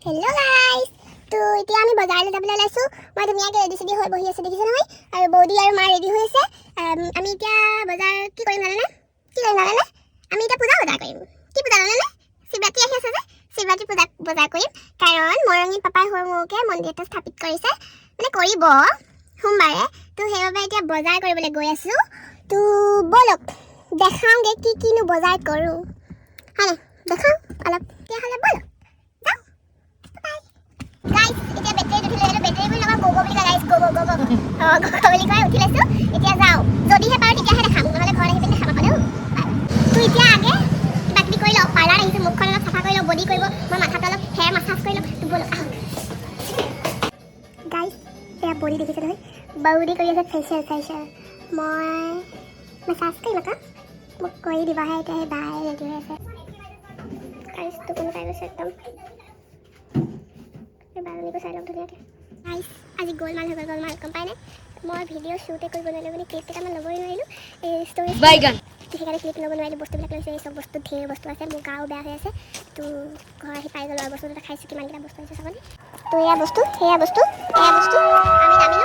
hello guys तो এতিয়া আমি বজাৰলৈ যাবলৈ ওলাইছো মই ধুনীয়াকৈ ৰেডি চেডি হৈ বহি আছে দেখিছে নহয় আৰু বৌদি আৰু মা ৰেডি হৈ আছে আমি এতিয়া বজাৰ কি কৰিম জানেনে আমি এতিয়া পূজা বজাৰ কৰিম কি পূজা জানেনে শিৱৰাত্ৰি আহি আছে যে শিৱৰাত্ৰি পূজা বজাৰ কৰিম কাৰণ মৰঙী পাপাই সৰুকে মন্দিৰ এটা স্থাপিত কৰিছে মানে কৰিব সোমবাৰে তো সেইবাবে এতিয়া বজাৰ কৰিবলৈ গৈ আছো তো বলক দেখাওঁগে কি কিনো বজাৰ কৰোঁ হয় দেখাওঁ অলপ তেতিয়াহ'লে বলক गाइस इतना बैटरी उठिले हेलो बैटरी भी लगा गोगो বুলি गाइस गोगो বুলি কয় উঠি লৈছো এতিয়া যাও যদি হে পাৰো তেতিয়া হে দেখাম নহলে ঘৰ আহি পিনে খাব পাৰো তো এতিয়া আগে কিবা কিবি কৰি লও পাৰ্লাৰ আহিছে মুখখন অলপ চাফা কৰি লও বডি কৰিব মই মাথাটো অলপ হেয়াৰ মাসাজ কৰি লও তো বলো গাইস এয়া বডি দেখিছে নহয় বডি কৰি আছে ফেচিয়েল মই মাসাজ কৰি মাথা মোক কৰি দিবা হে এতিয়া বাই ৰেডি হৈ আছে গাইস তো কোন পাই গৈছে একদম बालनी को साइड धुनियाके गाइस आज गोलमाल हो गोलमाल कम पाए ना मैं भिडिओ शूटे कर बनले माने क्लिप केटा मान लबई नइलु ए स्टोरी बैगन ঠিকানে ক্লিপ লব নোৱাৰিলো বস্তুবিলাক লৈছে এই চব বস্তু ঢেৰ বস্তু আছে মোৰ গাও বেয়া হৈ আছে তো ঘৰ আহি পাই গলো আৰু বস্তু এটা খাইছো কিমান কিটা বস্তু আছে চাবনে তো এয়া বস্তু আমি নামিলো